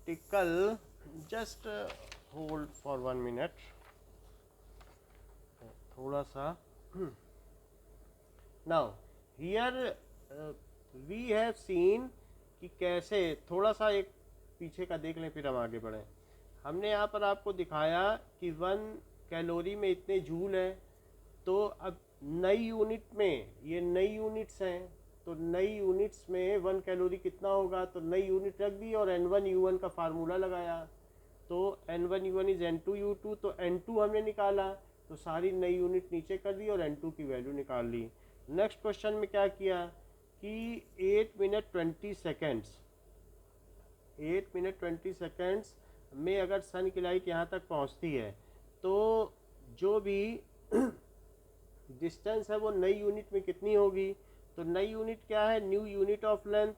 optical, just hold for 1 minute, थोड़ा सा. Now here we have seen कि कैसे, थोड़ा सा एक पीछे का देख लें फिर हम आगे बढ़ें. हमने यहाँ पर आपको दिखाया कि 1 कैलोरी में इतने जूल है. तो अब नई यूनिट में, ये नई यूनिट्स हैं, तो नई यूनिट्स में 1 कैलोरी कितना होगा, तो नई यूनिट रख दी और N1U1 का फार्मूला लगाया. तो N1U1 इज N2U2, तो N2 हमने निकाला, तो सारी नई यूनिट नीचे कर दी और N2 की वैल्यू निकाल ली. नेक्स्ट क्वेश्चन में क्या किया कि 8 मिनट 20 सेकेंड्स, 8 मिनट 20 सेकेंड्स में अगर सन की लाइट यहाँ तक पहुँचती है तो जो भी डिस्टेंस है वो नई यूनिट में कितनी होगी. तो नई यूनिट क्या है, न्यू यूनिट ऑफ लेंथ.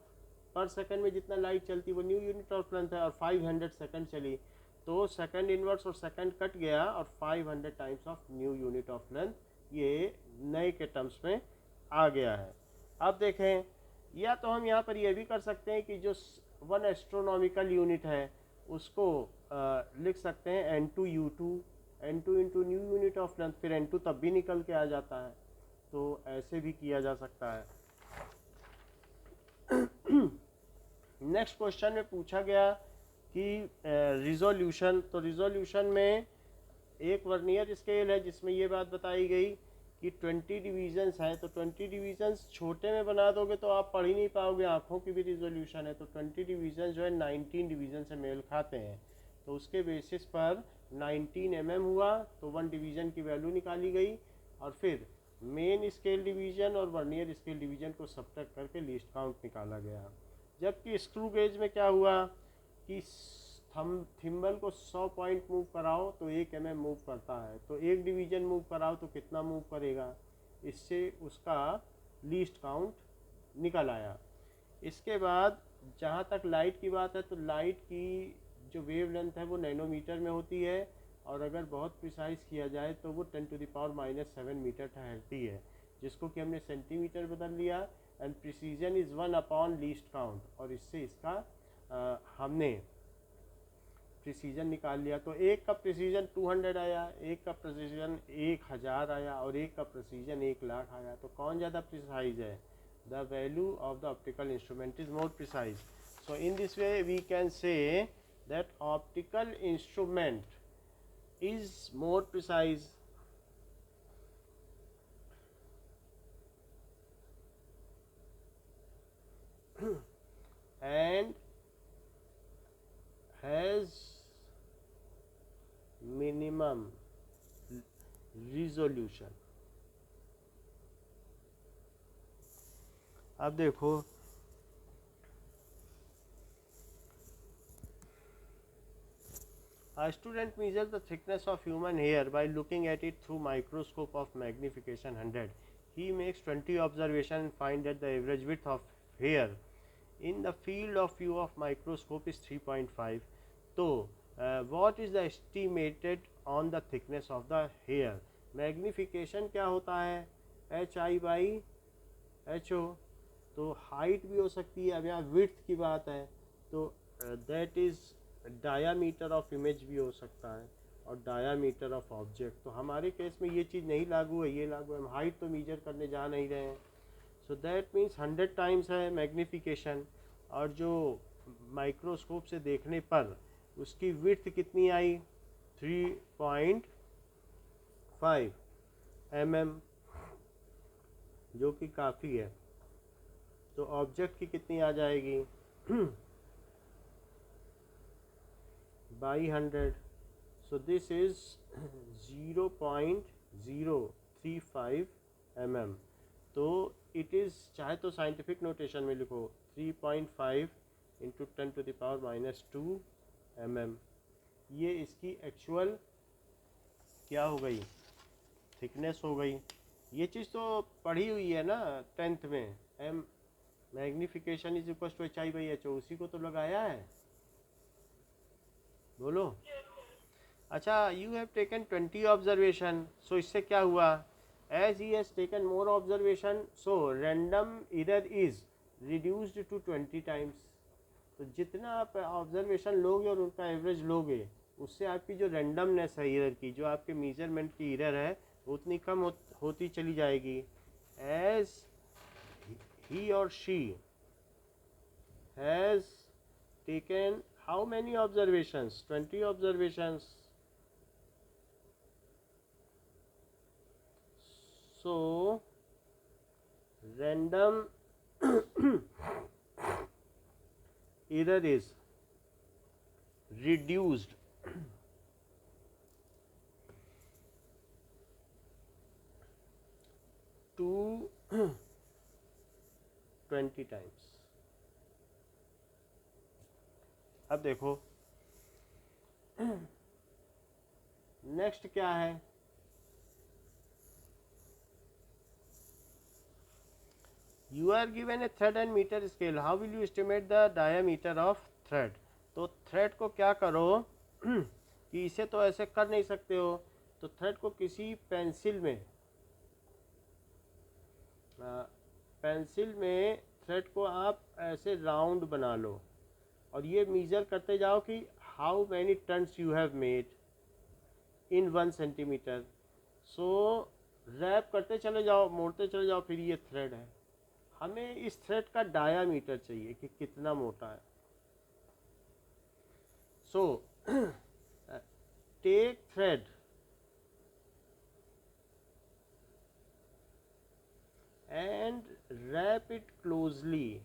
पर सेकंड में जितना लाइट चलती है वो न्यू यूनिट ऑफ लेंथ है, और 500 सेकंड चली तो सेकंड इनवर्स और सेकंड कट गया और 500 times of new unit of length ये नए के टर्म्स में आ गया है. अब देखें, या तो हम यहाँ पर ये भी कर सकते हैं कि जो 1 एस्ट्रोनॉमिकल यूनिट है उसको लिख सकते हैं N2U2, N2 into new unit of length, फिर N2 तब भी निकल के आ जाता है. तो ऐसे भी किया जा सकता है. नेक्स्ट क्वेश्चन में पूछा गया कि रिजोल्यूशन. तो रिजोल्यूशन में एक वर्नियर स्केल है जिसमें ये बात बताई गई कि 20 डिवीजन्स हैं. तो 20 डिवीजन्स छोटे में बना दोगे तो आप पढ़ ही नहीं पाओगे, आँखों की भी रिजोल्यूशन है. तो 20 डिवीजन जो है 19 डिवीजन से मेल खाते हैं. तो उसके बेसिस पर 19 mm हुआ, तो 1 डिवीज़न की वैल्यू निकाली गई और फिर मेन स्केल डिवीज़न और वर्नियर स्केल डिवीज़न को सब्ट्रैक्ट करके लीस्ट काउंट निकाला गया. जबकि स्क्रू गेज में क्या हुआ कि थिम्बल को 100 पॉइंट मूव कराओ तो 1 mm मूव करता है, तो 1 डिवीज़न मूव कराओ तो कितना मूव करेगा, इससे उसका लीस्ट काउंट निकल आया. इसके बाद जहाँ तक लाइट की बात है तो लाइट की जो वेव लेंथ है वो नैनोमीटर में होती है, और अगर बहुत प्रिसाइज किया जाए तो वो 10⁻⁻7 मीटर ठहरती है, जिसको कि हमने सेंटीमीटर बदल लिया. And precision is 1 least count, और इससे इसका हमने प्रिसीजन निकाल लिया. तो एक का प्रिसीजन 200 आया, एक का प्रिसीजन 1000 आया और एक का प्रिसीजन 1,00,000 आया. तो कौन ज़्यादा प्रिसाइज है? The value of the optical instrument is more precise. So in this way we can say that optical instrument is more precise. And has minimum resolution. अब देखो, a student measures the thickness of human hair by looking at it through microscope of magnification 100. He makes 20 observations and finds that the average width of hair in the field of view of microscope is 3.5. तो what is the estimated on the thickness of the hair? Magnification क्या होता है? HI/HO. तो height भी हो सकती है. अब यहाँ विड्थ की बात है तो that is diameter of image भी हो सकता है और डायामीटर ऑफ ऑब्जेक्ट. तो हमारे केस में ये चीज़ नहीं लागू है, ये लागू है. हम हाइट तो मीजर करने जा नहीं रहे हैं. सो दैट मीन्स 100 टाइम्स है मैग्निफिकेशन, और जो माइक्रोस्कोप से देखने पर उसकी विड्थ कितनी आई? 3.5 mm, जो कि काफ़ी है. तो ऑब्जेक्ट की कितनी आ जाएगी? By 100. So this is 0.035 mm. तो इट इज़, चाहे तो साइंटिफिक नोटेशन में लिखो 3.5 इंटू 10⁻⁻2 mm. ये इसकी एक्चुअल क्या हो गई? थिकनेस हो गई. ये चीज़ तो पढ़ी हुई है ना 10th में. M magnification is equal to HI/HO, उसी को तो लगाया है. बोलो. अच्छा, you have taken 20 observation. So इससे क्या हुआ? As he has taken more observation, so random error is reduced to 20 times. तो जितना आप ऑब्जर्वेशन लोगे और उनका एवरेज लोगे, उससे आपकी जो रैंडमनेस है एरर की, जो आपके मेजरमेंट की एरर है, उतनी कम होती चली जाएगी। एज ही और she has taken how many observations, 20 observations, so random error is reduced to 20 times। अब देखो नेक्स्ट क्या है, you are given a thread and meter scale, how will you estimate the diameter of thread। तो thread को क्या करो कि इसे तो ऐसे कर नहीं सकते हो, तो थ्रेड को किसी पेंसिल में थ्रेड को आप ऐसे राउंड बना लो और ये मेजर करते जाओ कि how many turns you have made in 1 centimetre. So wrap करते चले जाओ, मोड़ते चले जाओ, फिर ये थ्रेड है। हमें इस थ्रेड का डायामीटर चाहिए कि कितना मोटा है। So take thread and wrap it closely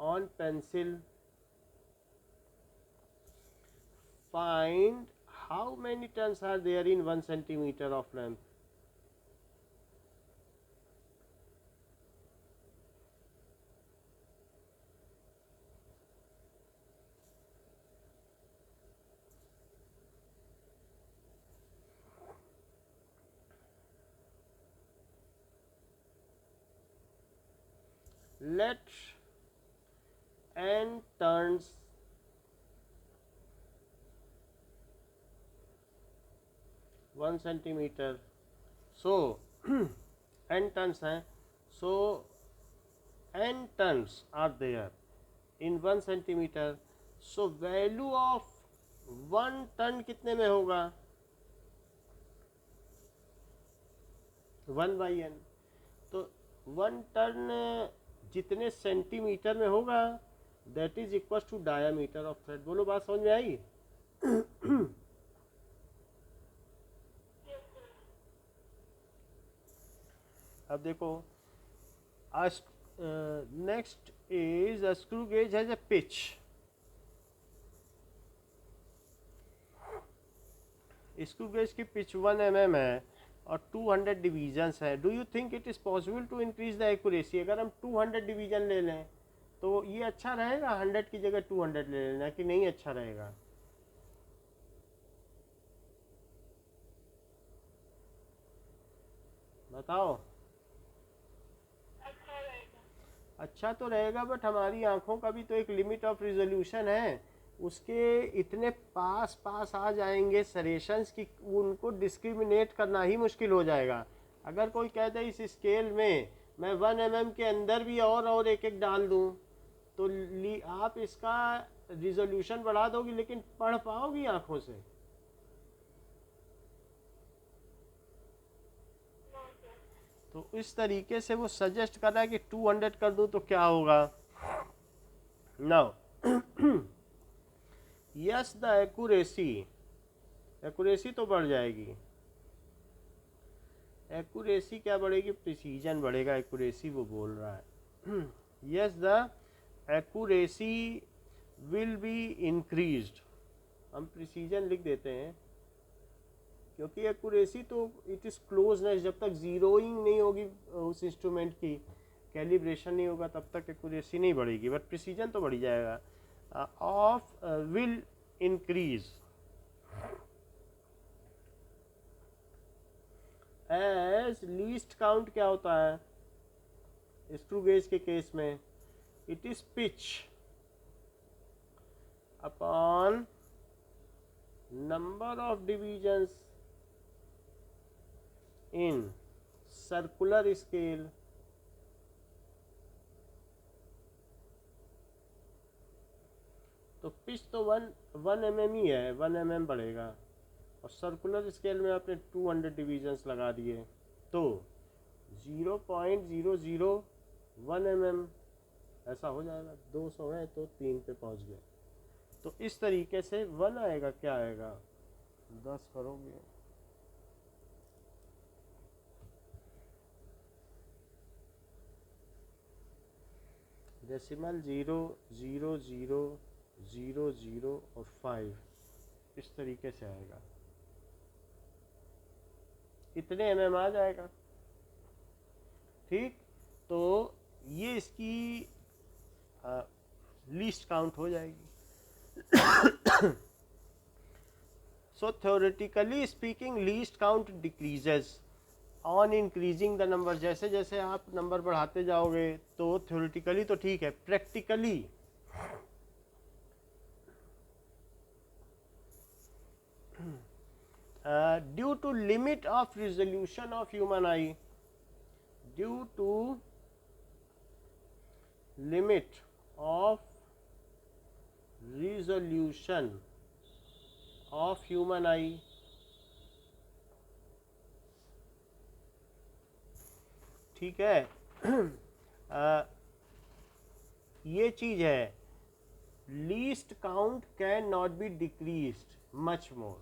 on pencil, find how many turns are there in 1 centimeter of length। let n turns one centimetre, so n turns हैं, so n turns are there in 1 centimetre. So value of 1 turn कितने में होगा, 1/n। तो 1 ton जितने centimetre में होगा that is equal to diameter of thread. बोलो बात समझ में आई। अब देखो next is a screw gauge has a pitch. Screw gauge की पिच 1 mm है और 200 डिवीजन्स है। Do you think it is possible to increase the accuracy. अगर हम 200 डिवीजन ले लें तो ये अच्छा रहेगा 100 की जगह 200 ले लेना, कि नहीं अच्छा रहेगा। बताओ। अच्छा तो रहेगा, बट हमारी आंखों का भी तो एक लिमिट ऑफ रिजोल्यूशन है, उसके इतने पास पास आ जाएंगे सरेशंस की उनको डिस्क्रिमिनेट करना ही मुश्किल हो जाएगा। अगर कोई कह दे इस स्केल में मैं 1 mm के अंदर भी और एक एक डाल दूं, तो आप इसका रिजोल्यूशन बढ़ा दोगी लेकिन पढ़ पाओगी आंखों से। तो इस तरीके से वो सजेस्ट कर रहा है कि 200 कर दूं तो क्या होगा। नाउ यस द एक्यूरेसी तो बढ़ जाएगी। एक्यूरेसी क्या बढ़ेगी, प्रिसीजन बढ़ेगा, एक्यूरेसी वो बोल रहा है। Yes the accuracy will be increased. हम प्रिसीजन लिख देते हैं क्योंकि एक्यूरेसी तो इट इज़ क्लोजनेस, जब तक जीरोइंग नहीं होगी उस इंस्ट्रूमेंट की, कैलिब्रेशन नहीं होगा, तब तक एक्यूरेसी नहीं बढ़ेगी, बट प्रिसीजन तो बढ़ जाएगा। Of will increase as least count क्या होता है स्क्रू गेज के केस में, it is pitch upon number of divisions in circular scale pitch तो 1 mm ही है, 1 mm बढ़ेगा, और सर्कुलर स्केल में आपने 200 डिवीजन्स लगा दिए, तो 0.001 mm ऐसा हो जाएगा। 200 है तो 3 पे पहुंच गए। तो इस तरीके से 1 आएगा, क्या आएगा, 10 करोगे, डेसिमल 0.00000 और 5 इस तरीके से आएगा, इतने mm आ जाएगा। ठीक, तो ये इसकी लीस्ट काउंट हो जाएगी। So theoretically speaking least count decreases on increasing the number. जैसे जैसे आप नंबर बढ़ाते जाओगे तो थ्योरेटिकली तो ठीक है, practically due to limit of resolution of human eye, due to limit of resolution of human eye, ठीक है। ये चीज है, least count can not be decreased much more.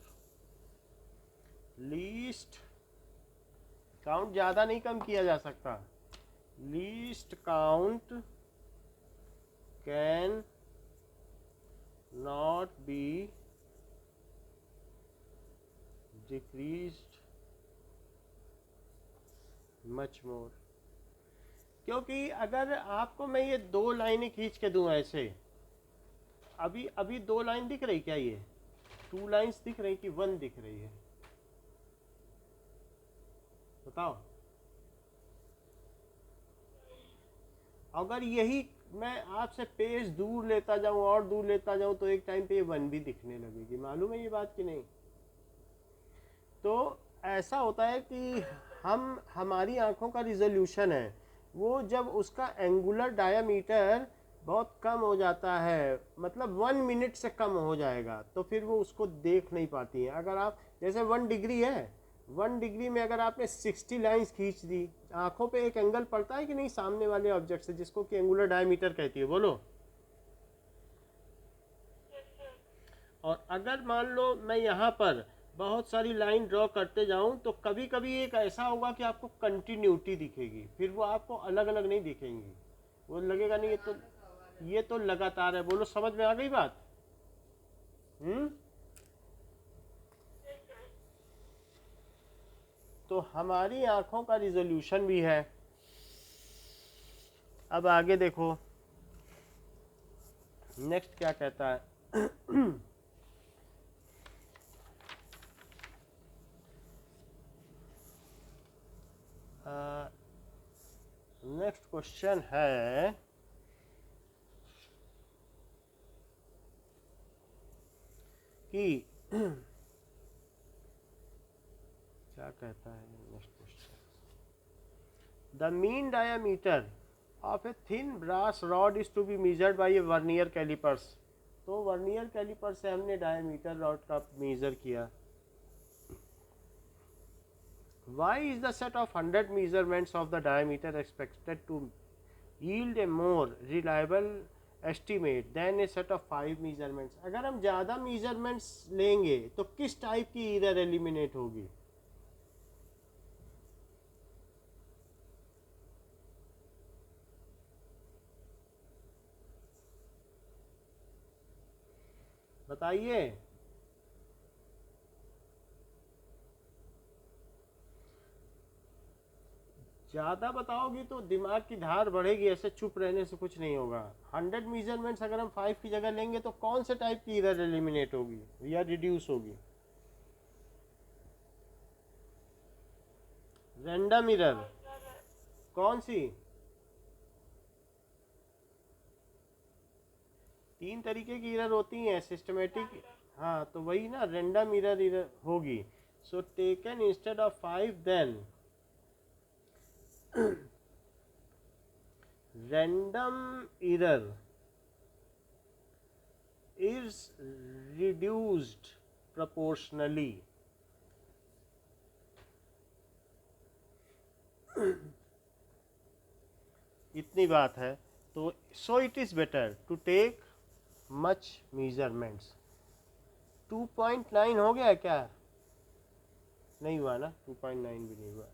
Least count ज्यादा नहीं कम किया जा सकता, least count can not be decreased much more। क्योंकि अगर आपको मैं ये 2 लाइनें खींच के दूं ऐसे, अभी अभी 2 लाइन दिख रही क्या, ये 2 लाइन्स दिख रही कि 1 दिख रही है, बताओ। अगर यही मैं आपसे पेज दूर लेता जाऊं और दूर लेता जाऊं तो एक टाइम पे ये 1 भी दिखने लगेगी, मालूम है ये बात कि नहीं। तो ऐसा होता है कि हमारी आंखों का रिजोल्यूशन है वो जब उसका एंगुलर डायामीटर बहुत कम हो जाता है, मतलब 1 मिनट से कम हो जाएगा, तो फिर वो उसको देख नहीं पाती है। अगर आप जैसे 1 डिग्री है, 1 डिग्री में अगर आपने 60 लाइंस खींच दी, आंखों पे एक एंगल पड़ता है कि नहीं सामने वाले ऑब्जेक्ट से, जिसको कि एंगुलर डायमीटर कहती है, बोलो। और अगर मान लो मैं यहाँ पर बहुत सारी लाइन ड्रॉ करते जाऊं तो कभी कभी एक ऐसा होगा कि आपको कंटिन्यूटी दिखेगी, फिर वो आपको अलग अलग नहीं दिखेंगी, वो लगेगा नहीं ये तो लगातार है। बोलो, समझ में आ गई बात। तो हमारी आंखों का रिजोल्यूशन भी है। अब आगे देखो नेक्स्ट क्या कहता है। नेक्स्ट क्वेश्चन है कि क्या कहता है next question, the mean diameter of a thin brass rod is to be measured by a vernier callipers. तो वर्नियर कैलिपर से हमने डायामीटर रॉड का मेजर किया। Why is the set of 100 measurements of the diameter expected to yield a more reliable estimate than a set of 5 measurements? अगर हम ज़्यादा measurements लेंगे तो किस टाइप की एरर एलिमिनेट होगी? बताइए। ज़्यादा बताओगी तो दिमाग की धार बढ़ेगी, ऐसे चुप रहने से कुछ नहीं होगा। 100 मेजरमेंट्स अगर हम 5 की जगह लेंगे तो कौन से टाइप की एरर एलिमिनेट होगी या रिड्यूस होगी? Random error. कौन सी? 3 तरीके की एरर होती हैं, सिस्टमेटिक, हाँ, तो वही ना, रैंडम एरर होगी। So taken instead of 5 then random error is reduced proportionally. इतनी बात है तो so it is better to take much measurements. 2.9 हो गया क्या? नहीं हुआ ना, 2.9 भी नहीं हुआ.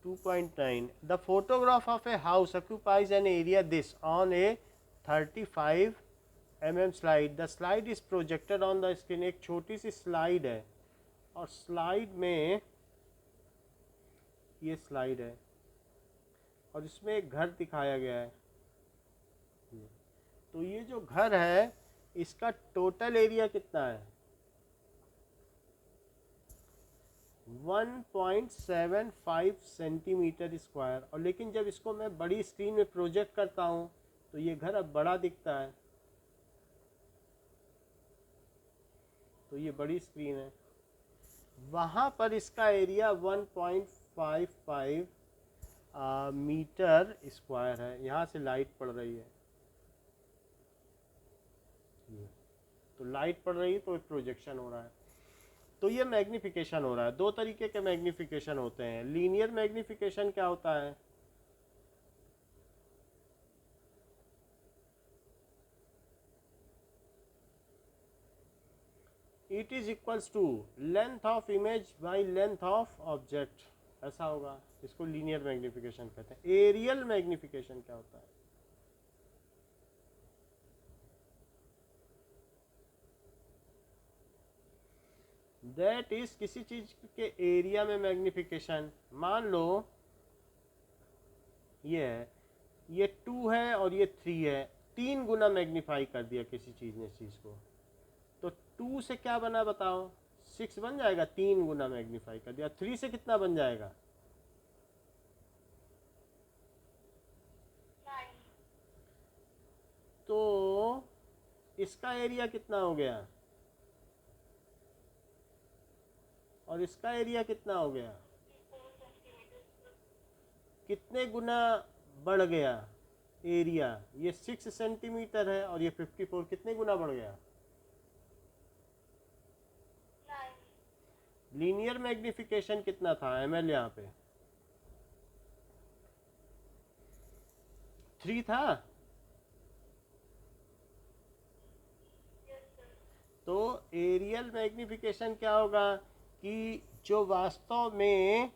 2.9 The photograph of a house occupies an area this on a 35 mm slide. The slide is projected on the screen. एक छोटी सी स्लाइड है और स्लाइड में ये स्लाइड है और इसमें एक घर दिखाया गया है. तो ये जो घर है इसका टोटल एरिया कितना है? 1.75 सेंटीमीटर स्क्वायर. और लेकिन जब इसको मैं बड़ी स्क्रीन में प्रोजेक्ट करता हूँ तो ये घर अब बड़ा दिखता है. तो ये बड़ी स्क्रीन है, वहाँ पर इसका एरिया 1.55 मीटर स्क्वायर है. यहाँ से लाइट पड़ रही है तो लाइट पड़ रही है तो प्रोजेक्शन हो रहा है. तो ये मैग्निफिकेशन हो रहा है. दो तरीके के मैग्निफिकेशन होते हैं. लीनियर मैग्निफिकेशन क्या होता है? It is equals to length of image by length of object. ऐसा होगा, इसको लीनियर मैग्निफिकेशन कहते हैं. एरियल मैग्निफिकेशन क्या होता है? दैट इज किसी चीज के एरिया में मैग्निफिकेशन. मान लो ये है, ये 2 है और ये 3 है, 3 गुना मैग्नीफाई कर दिया किसी चीज ने चीज को. तो 2 से क्या बना बताओ? 6 बन जाएगा. 3 गुना मैग्नीफाई कर दिया. 3 से कितना बन जाएगा? 9. तो इसका एरिया कितना हो गया और इसका एरिया कितना हो गया? 54 सेंटीमीटर. कितने गुना बढ़ गया एरिया? ये 6 सेंटीमीटर है और ये 54, कितने गुना बढ़ गया? 9. लीनियर मैग्निफिकेशन कितना था ml? यहाँ पे 3 था. Yes sir. तो एरियल मैग्निफिकेशन क्या होगा कि जो वास्तव में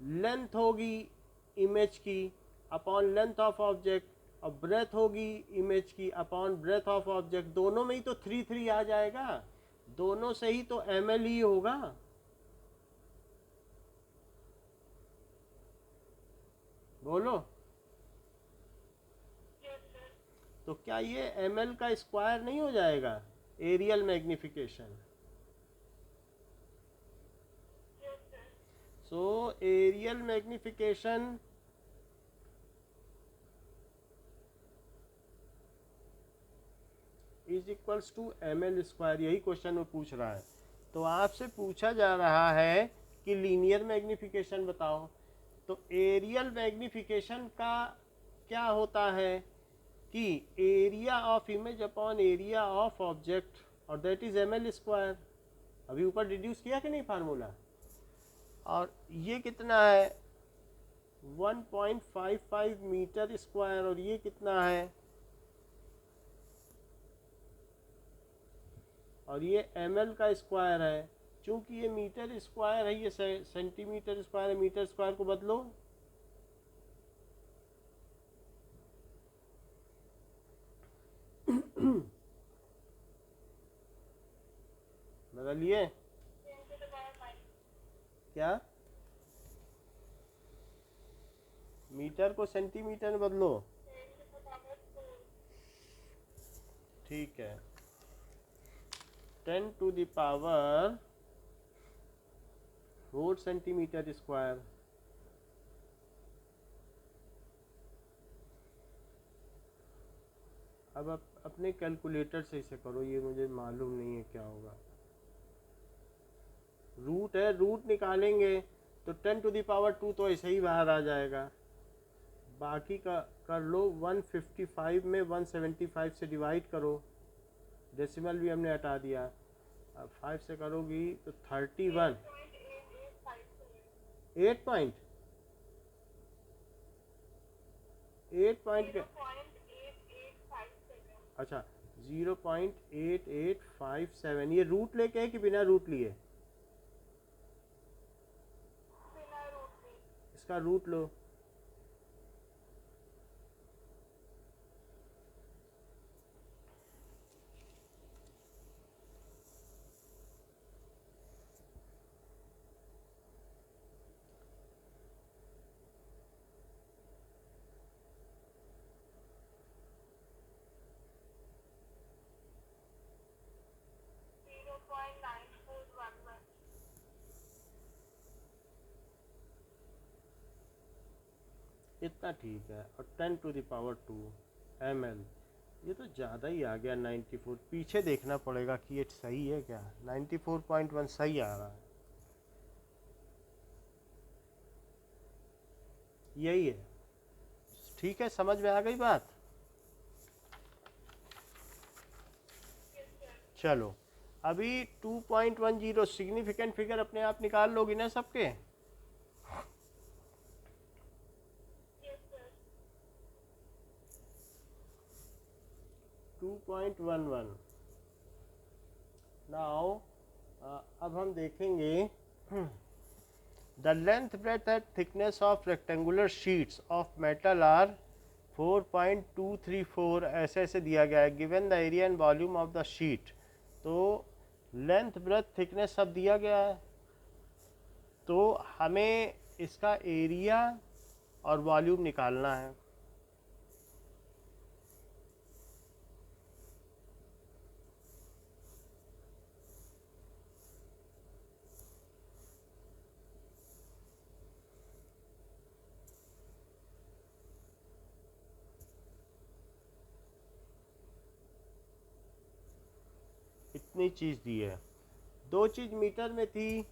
लेंथ होगी इमेज की अपॉन लेंथ ऑफ ऑब्जेक्ट और ब्रेथ होगी इमेज की अपॉन ब्रेथ ऑफ ऑब्जेक्ट, दोनों में ही तो 3 आ जाएगा. दोनों से ही तो ml ही होगा. बोलो. Yes sir. तो क्या ये ml का स्क्वायर नहीं हो जाएगा areal magnification? Yes sir. So areal magnification is equals to ml square. यही क्वेश्चन में पूछ रहा है. तो आपसे पूछा जा रहा है कि लीनियर मैग्निफिकेशन बताओ. तो एरियल मैग्निफिकेशन का क्या होता है कि area of image upon area of object और दैट इज ml स्क्वायर. अभी ऊपर रिड्यूस किया कि नहीं फार्मूला? और ये कितना है? 1.55 मीटर स्क्वायर. और ये कितना है? और ये ml का स्क्वायर है. चूंकि ये मीटर स्क्वायर है, ये सेंटीमीटर स्क्वायर है. मीटर स्क्वायर को बदलो. बदलिए. 10 to the power 5. क्या? मीटर को सेंटीमीटर में बदलो. 10 to the power 4. ठीक है. 10 to the power 4 centimetre square. अब आप अपने कैलकुलेटर से इसे करो, ये मुझे मालूम नहीं है क्या होगा. रूट है, रूट निकालेंगे तो 10 to the power 2 तो ऐसे ही बाहर आ जाएगा. बाकी का कर लो 155 में 175 से डिवाइड करो, डेसिमल भी हमने हटा दिया। अब 5 से करोगी तो 31। 8 पॉइंट 8 पॉइंट के, अच्छा 0.8857। ये रूट लेके है कि बिना रूट लिए? इसका रूट लो। इतना ठीक है। और 10⁻², ml, ये तो ज़्यादा ही आ गया 94। पीछे देखना पड़ेगा कि ये सही है क्या। 94.1 सही आ रहा है, यही है। ठीक है, समझ में आ गई बात। चलो अभी 2.10 सिग्निफिकेंट फिगर अपने आप निकाल लोगी ना सबके? 2.11। नाउ अब हम देखेंगे the length breadth and thickness of rectangular sheets of metal are 4.234 ऐसे ऐसे दिया गया है। Given the area and volume of the sheet. तो लेंथ ब्रेथ थिकनेस सब दिया गया है, तो हमें इसका एरिया और वॉल्यूम निकालना है। इतनी चीज़ दी है। दो चीज़ मीटर में थी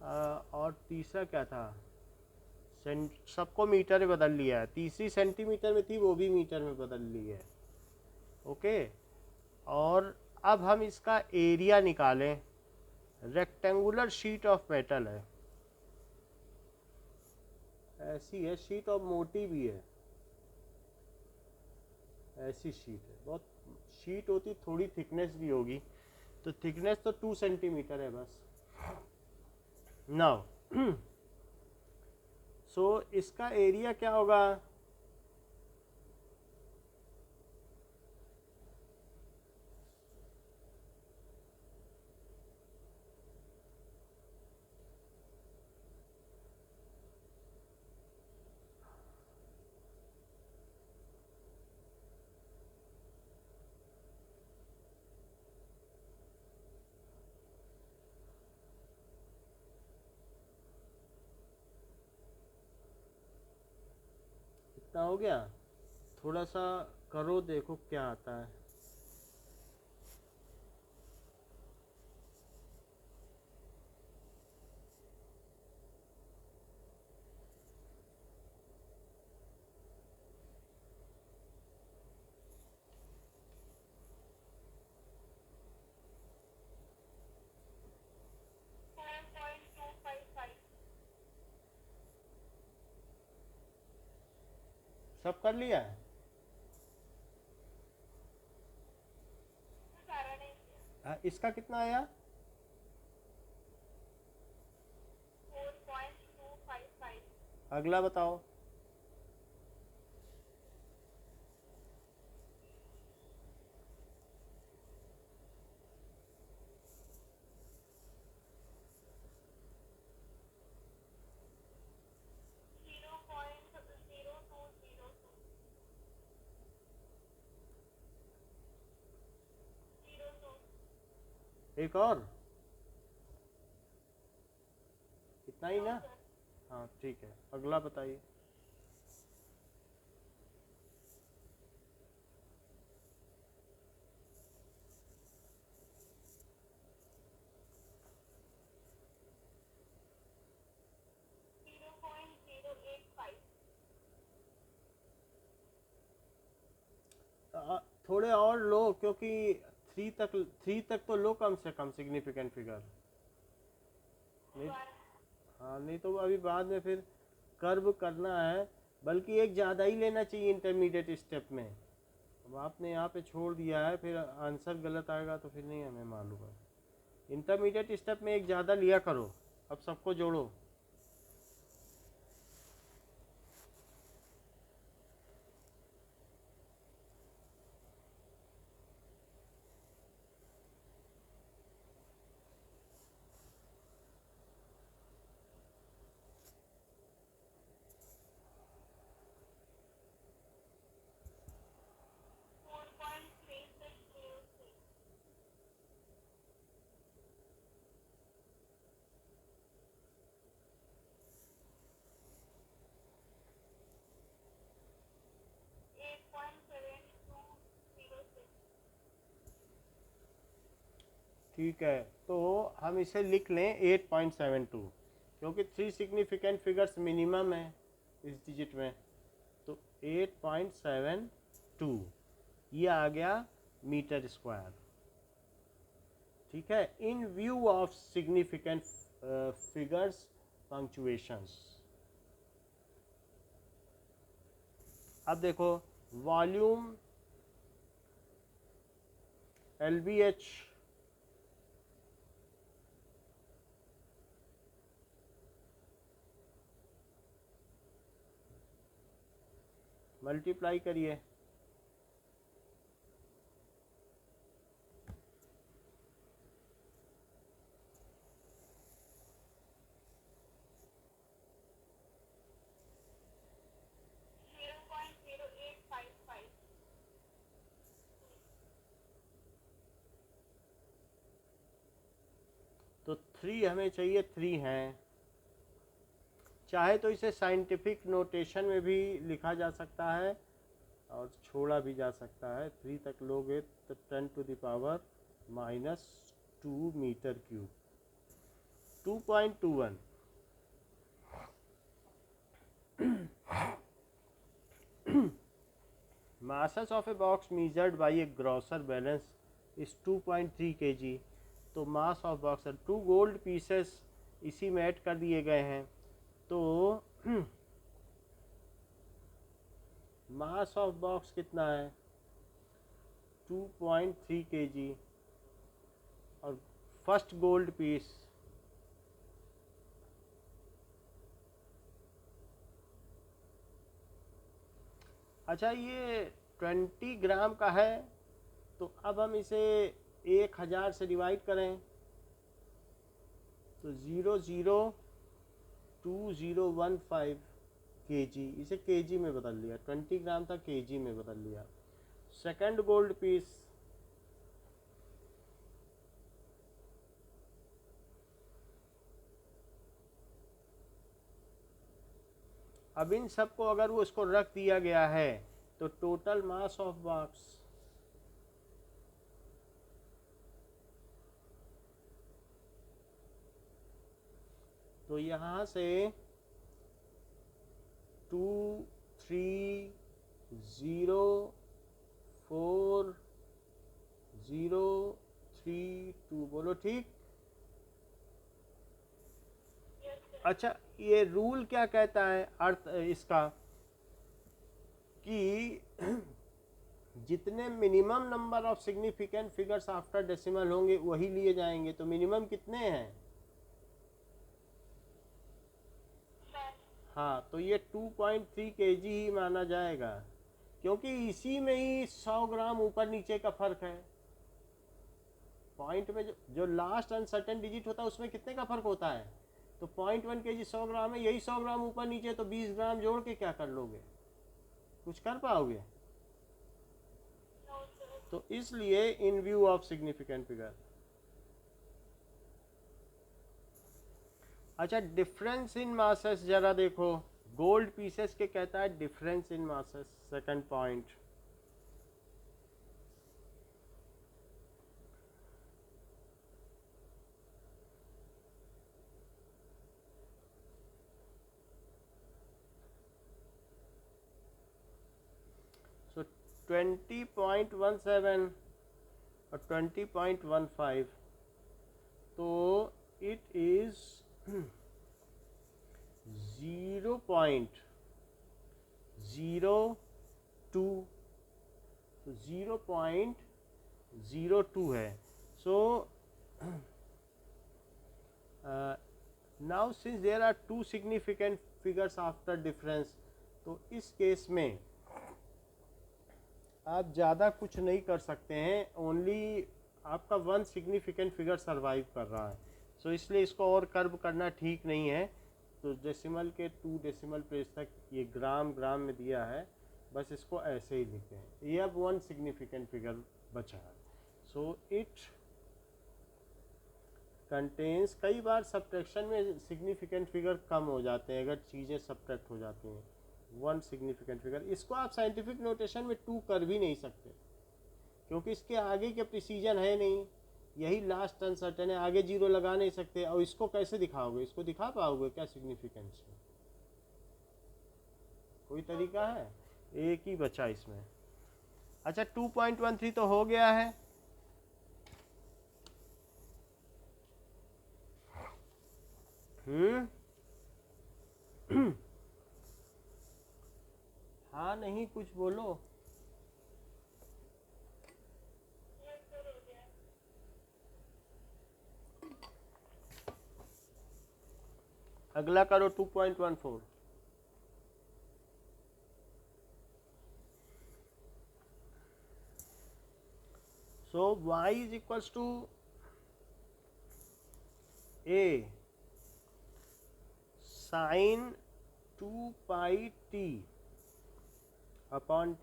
और तीसरा क्या था, सबको मीटर में बदल लिया है। तीसरी सेंटीमीटर में थी, वो भी मीटर में बदल ली है। ओके, और अब हम इसका एरिया निकालें। रेक्टेंगुलर शीट ऑफ मेटल है, ऐसी है शीट और मोटी भी है। ऐसी शीट है, बहुत शीट होती थोड़ी थिकनेस भी होगी, तो थिकनेस तो 2 सेंटीमीटर है बस। नाउ सो इसका एरिया क्या होगा? इतना हो गया। थोड़ा सा करो, देखो क्या आता है। सब कर लिया है? इसका कितना आया? 4.255। अगला बताओ। 0.0202। एक और, इतना ही ना? सर हाँ ठीक है, अगला बताइए। 0.085। थोड़े और लो, क्योंकि 3 तक तो लो कम से कम सिग्निफिकेंट फिगर। नहीं, हाँ, नहीं तो अभी बाद में फिर कर्व करना है, बल्कि एक ज़्यादा ही लेना चाहिए इंटरमीडिएट स्टेप में। अब आपने यहाँ पे छोड़ दिया है, फिर आंसर गलत आएगा तो फिर नहीं हमें मालूम है। इंटरमीडिएट स्टेप में एक ज़्यादा लिया करो। अब सबको जोड़ो। ठीक है, तो हम इसे लिख लें 8.72, क्योंकि 3 सिग्निफिकेंट फिगर्स मिनिमम है इस डिजिट में। तो 8.72 ये आ गया मीटर स्क्वायर। ठीक है, in view of significant figures punctuations. अब देखो, वॉल्यूम LBH मल्टीप्लाई करिए। तो 3 हमें चाहिए, 3 हैं। चाहे तो इसे साइंटिफिक नोटेशन में भी लिखा जा सकता है और छोड़ा भी जा सकता है। 3 तक लोगे तो 10⁻⁻² metre cube, 2.21। masses of a box measured by a grosser balance is 2.3 kg। तो mass of box 2 gold pieces इसी में ऐड कर दिए गए हैं, तो मास ऑफ बॉक्स कितना है 2.3 kg। और फर्स्ट गोल्ड पीस अच्छा ये 20 ग्राम का है, तो अब हम इसे 1000 से डिवाइड करें तो 0.02015 kg, इसे kg में बदल लिया। 20 ग्राम था, kg में बदल लिया। सेकंड गोल्ड पीस अब इन सबको अगर वो इसको रख दिया गया है तो टोटल मास ऑफ बॉक्स तो यहाँ से 2304032 बोलो ठीक। अच्छा, ये रूल क्या कहता है, अर्थ इसका कि जितने minimum number of significant figures after decimal होंगे वही लिए जाएंगे। तो मिनिमम कितने हैं? हाँ, तो ये 2.3 kg ही माना जाएगा, क्योंकि इसी में ही 100 ग्राम ऊपर नीचे का फर्क है। पॉइंट में जो लास्ट अनसर्टेन डिजिट होता है उसमें कितने का फर्क होता है? तो 0.1 kg 100 ग्राम है, यही 100 ग्राम ऊपर नीचे, तो 20 ग्राम जोड़ के क्या कर लोगे? कुछ कर पाओगे? तो इसलिए इन व्यू ऑफ सिग्निफिकेंट फिगर। अच्छा, डिफरेंस इन मासेस जरा देखो, गोल्ड पीसेस के कहता है difference in masses, second point. So 20.17 और 20.15, तो इट इज 0.02, तो 0.02 है. So now since there are two significant figures after difference, तो इस केस में आप ज़्यादा कुछ नहीं कर सकते हैं, ओनली आपका वन सिग्निफिकेंट फिगर सरवाइव कर रहा है. सो इसलिए इसको और कर्व करना ठीक नहीं है. तो डेसिमल के 2 डेसिमल प्लेस तक ये ग्राम में दिया है, बस इसको ऐसे ही लिखते हैं. ये अब वन सिग्निफिकेंट फिगर बचा है. सो इट कंटेन्स, कई बार सब्ट्रैक्शन में सिग्निफिकेंट फिगर कम हो जाते हैं अगर चीज़ें सब्ट्रैक्ट हो जाती हैं. वन सिग्निफिकेंट फिगर, इसको आप साइंटिफिक नोटेशन में 2 कर भी नहीं सकते क्योंकि इसके आगे के प्रिसीजन है नहीं, यही लास्ट अनसर्टेन है, आगे 0 लगा नहीं सकते. और इसको कैसे दिखाओगे, इसको दिखा पाओगे क्या सिग्निफिकेंस में? कोई तरीका है? एक ही बचा इसमें. अच्छा 2.13 तो हो गया है. हाँ नहीं कुछ बोलो. Yes, sir, हो गया. अगला करो 2.14. So y is equals to a sin 2 pi t upon t.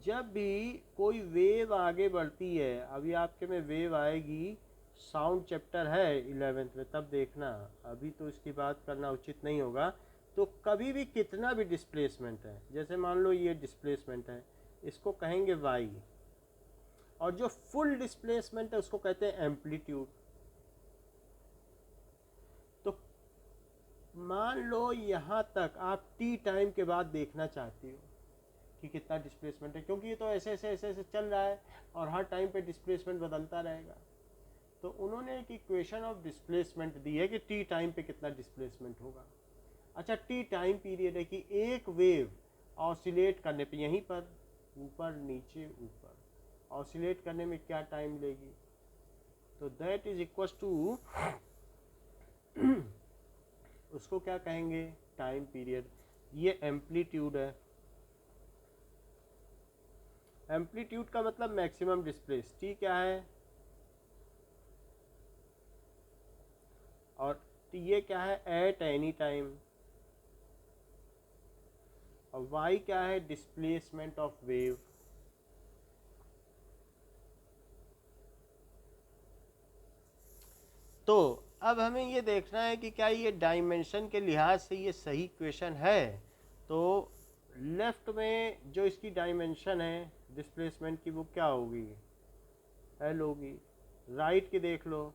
जब भी कोई वेव आगे बढ़ती है, अभी आपके में वेव आएगी, साउंड चैप्टर है 11th में, तब देखना, अभी तो इसकी बात करना उचित नहीं होगा. तो कभी भी कितना भी डिस्प्लेसमेंट है, जैसे मान लो ये डिस्प्लेसमेंट है, इसको कहेंगे y, और जो फुल डिस्प्लेसमेंट है उसको कहते हैं एम्पलीट्यूड. तो मान लो यहाँ तक आप t टाइम के बाद देखना चाहती हो कि कितना डिस्प्लेसमेंट है, क्योंकि ये तो ऐसे ऐसे ऐसे ऐसे चल रहा है और हर टाइम पे डिस्प्लेसमेंट बदलता रहेगा. तो उन्होंने एक इक्वेशन ऑफ डिस्प्लेसमेंट दी है कि t टाइम पे कितना डिस्प्लेसमेंट होगा. अच्छा t टाइम पीरियड है कि एक वेव ऑसिलेट करने पे, यहीं पर ऊपर नीचे ऊपर ऑसिलेट करने में क्या टाइम लेगी, तो दैट इज इक्वल टू उसको क्या कहेंगे, टाइम पीरियड. ये एम्पलीट्यूड है. एम्पलीट्यूड का मतलब मैक्सिमम डिस्प्लेस. t क्या है, और ये क्या है, एट एनी टाइम. और y क्या है, डिस्प्लेसमेंट ऑफ वेव. तो अब हमें ये देखना है कि क्या ये डायमेंशन के लिहाज से ये सही इक्वेशन है. तो लेफ्ट में जो इसकी डायमेंशन है डिस्प्लेसमेंट की वो क्या होगी, एल होगी. राइट की देख लो,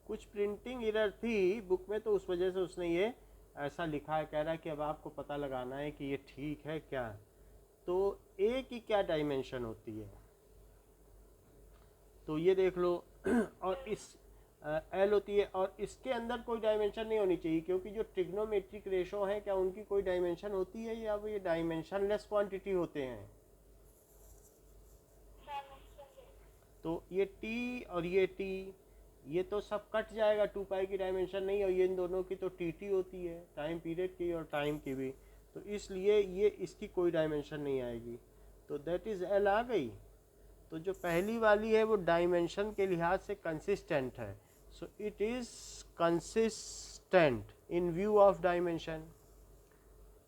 कुछ प्रिंटिंग एरर थी बुक में, तो उस वजह से उसने ये ऐसा लिखा है. कह रहा है कि अब आपको पता लगाना है कि ये ठीक है क्या. तो ए की क्या डायमेंशन होती है, तो ये देख लो. और इस एल होती है, और इसके अंदर कोई डायमेंशन नहीं होनी चाहिए, क्योंकि जो ट्रिग्नोमेट्रिक रेशो है क्या उनकी कोई डायमेंशन होती है या वो ये डायमेंशनलेस क्वांटिटी होते हैं. तो ये टी और ये टी, ये तो सब कट जाएगा, 2 पाई की डायमेंशन नहीं, और ये इन दोनों की तो टी होती है, टाइम पीरियड की और टाइम की भी. तो इसलिए ये इसकी कोई डायमेंशन नहीं आएगी. तो दैट इज़ एल आ गई. तो जो पहली वाली है वो डायमेंशन के लिहाज से कंसिस्टेंट है. So it is consistent in view of dimension.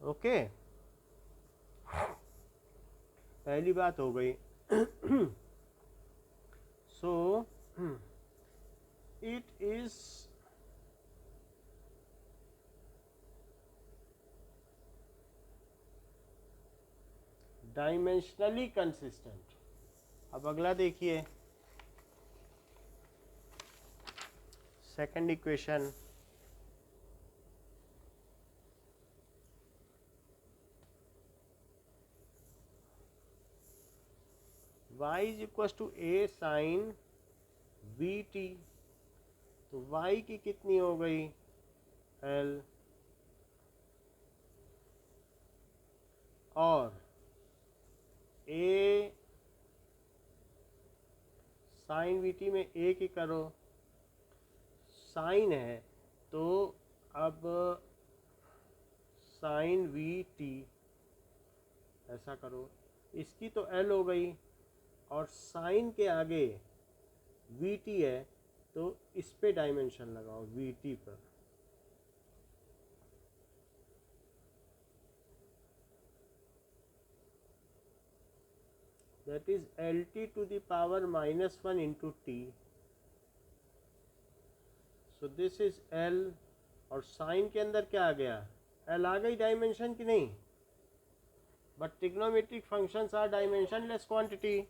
Okay, पहली बात हो गई. सो it is dimensionally consistent. अब अगला देखिए, second equation. Is equal to a sine v t, तो y की कितनी हो गई l, और a साइन वी टी में a की करो, साइन है तो अब साइन वी टी ऐसा करो, इसकी तो l हो गई और साइन के आगे वी टी है तो इस पे डायमेंशन लगाओ वी टी पर, that is LT to the power -1 into T. So this is L, और साइन के अंदर क्या आ गया, L आ गई डायमेंशन की नहीं, but trigonometric functions are dimensionless quantity.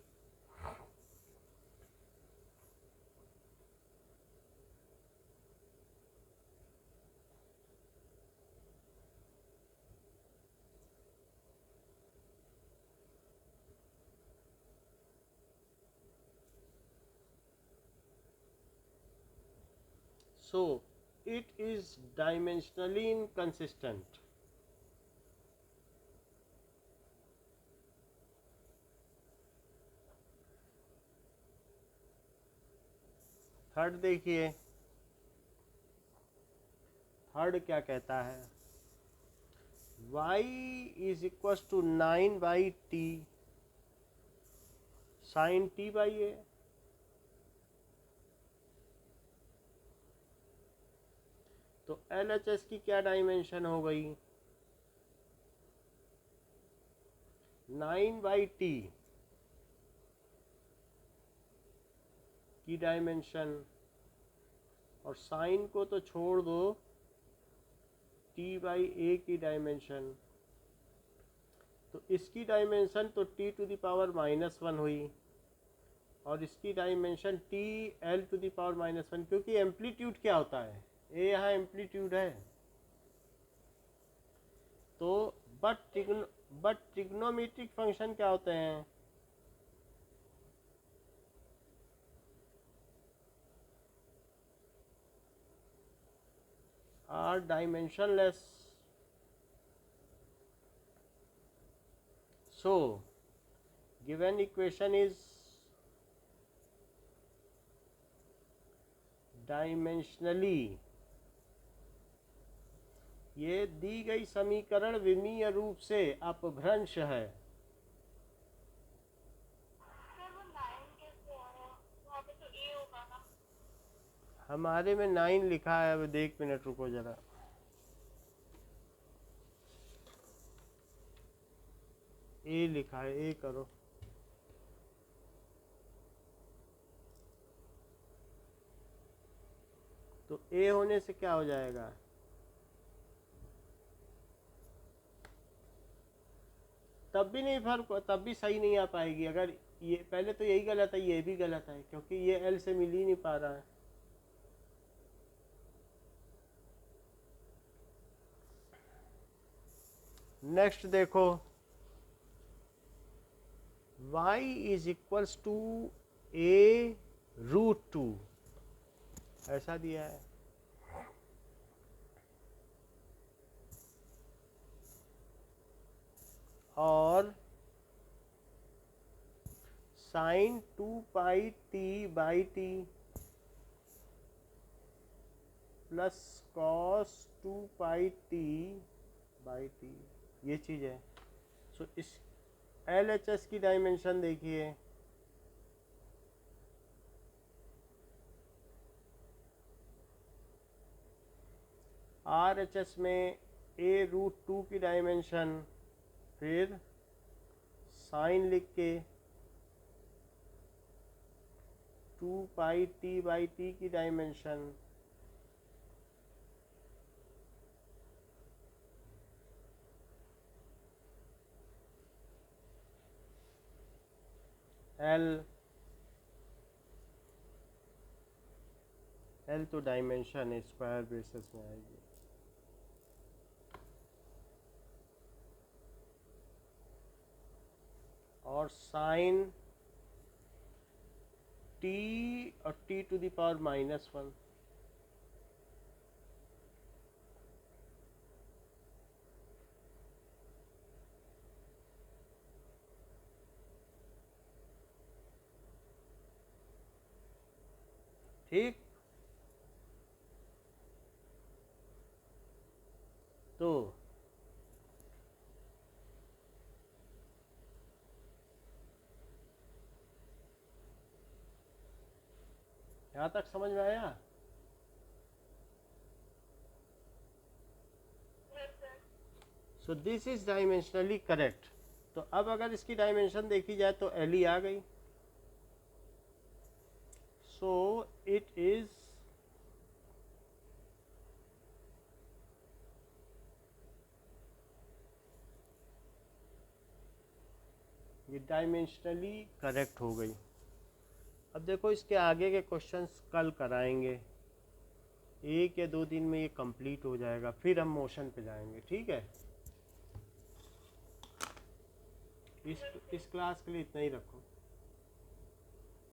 So it is dimensionally inconsistent. Third देखिए, थर्ड क्या कहता है, y is equal to 9/t sine t/a, तो LHS की क्या डायमेंशन हो गई 9/t की डायमेंशन, और साइन को तो छोड़ दो t/a की डायमेंशन, तो इसकी डायमेंशन तो t टू द पावर -1 हुई और इसकी dimension t l to the power -1, क्योंकि एम्पलीट्यूड क्या होता है, ये यहाँ एम्पलीट्यूड है, तो बट ट्रिग्नोमेट्रिक फंक्शन क्या होते हैं, are dimensionless. So given equation is dimensionally, ये दी गई समीकरण विमीय रूप से अपभ्रंश है. सर वो 9 कैसे आया, वहाँ पे तो ए होगा ना. हमारे में 9 लिखा है, अब एक मिनट रुको जरा, ए लिखा है, ए करो, तो ए होने से क्या हो जाएगा, तब भी नहीं फर्क, तब भी सही नहीं आ पाएगी, अगर ये पहले तो यही गलत है, ये भी गलत है, क्योंकि ये एल से मिल ही नहीं पा रहा है. नेक्स्ट देखो, y is equals to a√2 ऐसा दिया है, और sign 2πt/t plus cos 2πt/t, ये चीज है. सो इस LHS की डायमेंशन देखिए, RHS में a√2 की डायमेंशन, फिर साइन लिख के 2πt/t की डायमेंशन, L तो डायमेंशन है, स्क्वायर बेसिस में आएगी, और साइन टी और टी टू द पावर -1। ठीक, तो यहाँ तक समझ में आया? Yes, sir. So this is dimensionally correct. तो अब अगर इसकी डायमेंशन देखी जाए तो एल आ गई। सो इट इज ये डायमेंशनली करेक्ट हो गई। अब देखो इसके आगे के क्वेश्चंस कल कराएंगे, 1 या 2 दिन में ये कंप्लीट हो जाएगा, फिर हम मोशन पे जाएंगे। ठीक है, इस क्लास के लिए इतना ही रखो।